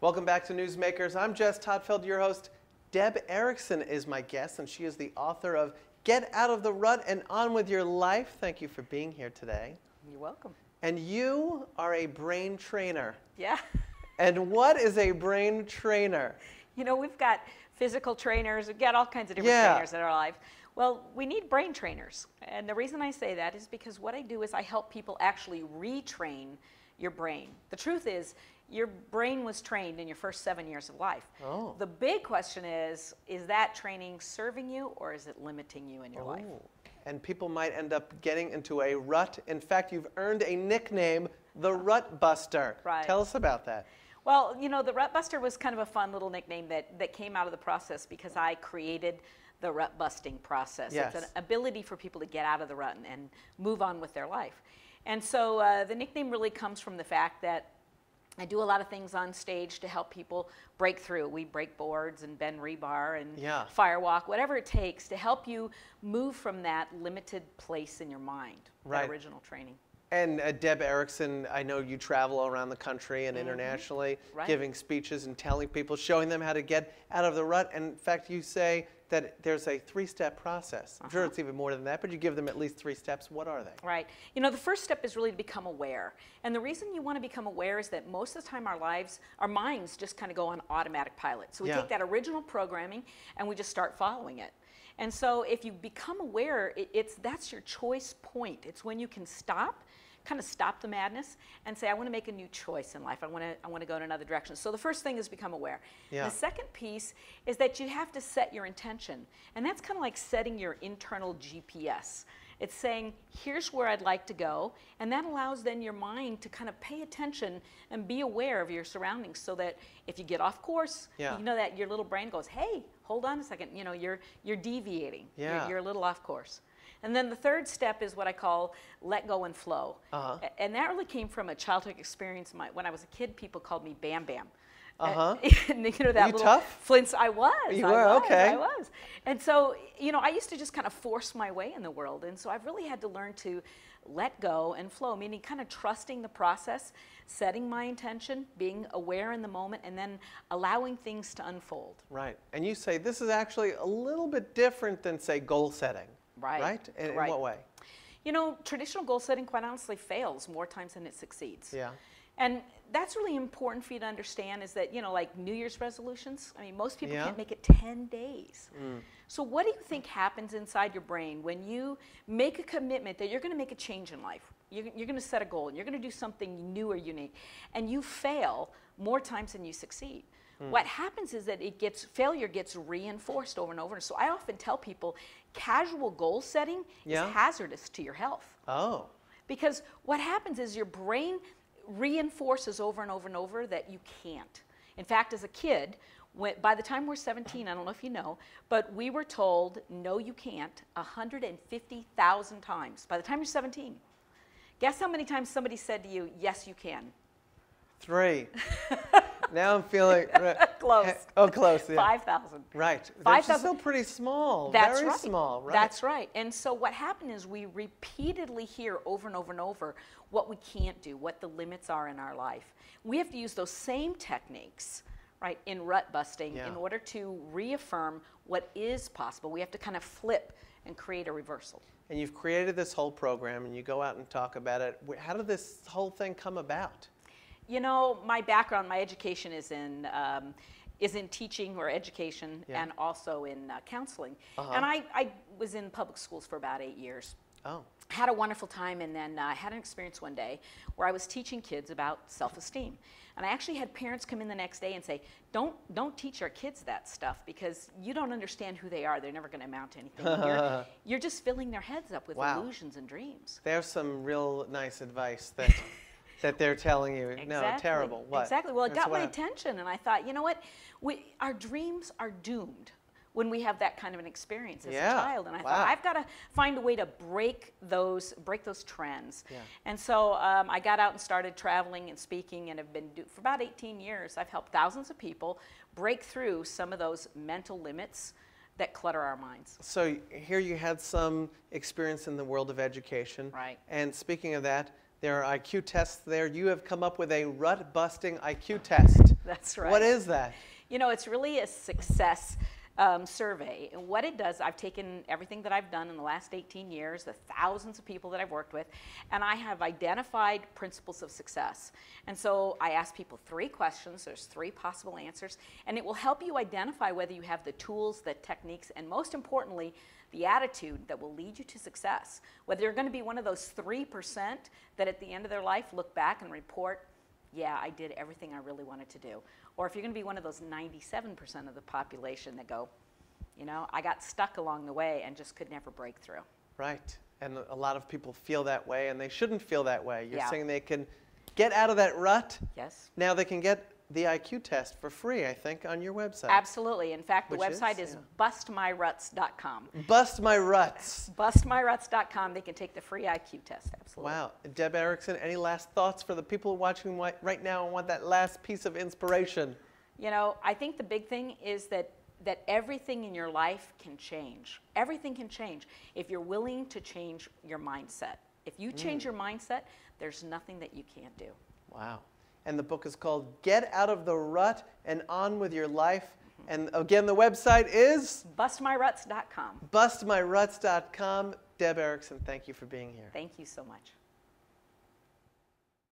Welcome back to Newsmakers. I'm Jess Todtfeld, your host. Deb Erickson is my guest, and she is the author of Get Out of the Rut and On With Your Life. Thank you for being here today. You're welcome. And you are a brain trainer. Yeah. And what is a brain trainer? You know, we've got physical trainers, we've got all kinds of different trainers in our life. Well, we need brain trainers. And the reason I say that is because what I do is I help people actually retrain your brain. The truth is, your brain was trained in your first 7 years of life. Oh. The big question is that training serving you or is it limiting you in your life? And people might end up getting into a rut. In fact, you've earned a nickname, the Rut Buster. Right. Tell us about that. Well, you know, the Rut Buster was kind of a fun little nickname that came out of the process because I created the rut busting process. Yes. It's an ability for people to get out of the rut and move on with their life. And so the nickname really comes from the fact that I do a lot of things on stage to help people break through. We break boards and bend rebar and firewalk, whatever it takes to help you move from that limited place in your mind, that original training. And Deb Erickson, I know you travel around the country and internationally, giving speeches and telling people, showing them how to get out of the rut. And in fact, you say that there's a three-step process. I'm sure it's even more than that, but you give them at least 3 steps. What are they? Right. You know, the first step is really to become aware. And the reason you want to become aware is that most of the time our minds just kind of go on automatic pilot. So we take that original programming and we just start following it. And so if you become aware, that's your choice point. It's when you can kind of stop the madness and say, I want to make a new choice in life. I want to go in another direction. So the first thing is become aware. The second piece is that you have to set your intention. And that's kind of like setting your internal GPS. It's saying, here's where I'd like to go. And that allows then your mind to kind of pay attention and be aware of your surroundings so that if you get off course, you know that your little brain goes, hey, hold on a second. You know, you're deviating. You're a little off course. And then the third step is what I call let go and flow. And that really came from a childhood experience. When I was a kid, people called me Bam Bam. And, you know, that little tough? Flints. I was. You were? Okay. I was. And so, you know, I used to just kind of force my way in the world. And so I've really had to learn to let go and flow, meaning kind of trusting the process, setting my intention, being aware in the moment, and then allowing things to unfold. Right. And you say this is actually a little bit different than, say, goal setting. Right? In what way? You know, traditional goal setting, quite honestly, fails more times than it succeeds. Yeah. And that's really important for you to understand is that, you know, like New Year's resolutions, I mean, most people can't make it 10 days. So what do you think happens inside your brain when you make a commitment that you're going to make a change in life? You're going to set a goal and you're going to do something new or unique, and you fail more times than you succeed. What happens is that failure gets reinforced over and over. So I often tell people casual goal setting is hazardous to your health. Oh. Because what happens is your brain reinforces over and over and over that you can't. In fact, as a kid, by the time we're 17, I don't know if you know, but we were told, no, you can't, 150,000 times. By the time you're 17, guess how many times somebody said to you, yes, you can? 3. Now I'm feeling close. Oh, close. Yeah. 5,000. Right. 5,000. Still pretty small. That's very right. small. Right. That's right. And so what happened is we repeatedly hear over and over and over what we can't do, what the limits are in our life. We have to use those same techniques, right, in rut busting in order to reaffirm what is possible. We have to kind of flip and create a reversal. And you've created this whole program, and you go out and talk about it. How did this whole thing come about? You know, my background, my education is in teaching or education and also in counseling. And I was in public schools for about 8 years. Oh. Had a wonderful time, and then I had an experience one day where I was teaching kids about self-esteem. And I actually had parents come in the next day and say, don't teach our kids that stuff because you don't understand who they are. They're never going to amount to anything. You're just filling their heads up with illusions and dreams. There's some real nice advice that they're telling you. Exactly. No, terrible. What? Exactly. Well, it got my attention, and I thought, you know what? Our dreams are doomed when we have that kind of an experience as a child. And I thought, I've got to find a way to break those trends. And so I got out and started traveling and speaking, and have been for about 18 years. I've helped thousands of people break through some of those mental limits that clutter our minds. So here you had some experience in the world of education. Right. And speaking of that, There are IQ tests there. You have come up with a rut-busting IQ test. That's right. What is that? You know, it's really a success survey. And what it does, I've taken everything that I've done in the last 18 years, the thousands of people that I've worked with, and I have identified principles of success. And so I ask people 3 questions. There's 3 possible answers, and it will help you identify whether you have the tools, the techniques, and most importantly, the attitude that will lead you to success. Whether you're going to be one of those 3% that at the end of their life look back and report, yeah, I did everything I really wanted to do. Or if you're going to be one of those 97% of the population that go, you know, I got stuck along the way and just could never break through. Right. And a lot of people feel that way, and they shouldn't feel that way. You're Yeah. saying they can get out of that rut. Yes. Now they can get the IQ test for free, I think, on your website. Absolutely. In fact, the Which website is is bustmyruts.com. Bust my ruts. Bustmyruts.com. They can take the free IQ test. Absolutely. Wow. Deb Erickson, any last thoughts for the people watching right now and want that last piece of inspiration? You know, I think the big thing is that everything in your life can change. Everything can change if you're willing to change your mindset. If you change your mindset, there's nothing that you can't do. Wow. And the book is called Get Out of the Rut and On With Your Life. And again, the website is? Bustmyruts.com. Bustmyruts.com. Deb Erickson, thank you for being here. Thank you so much.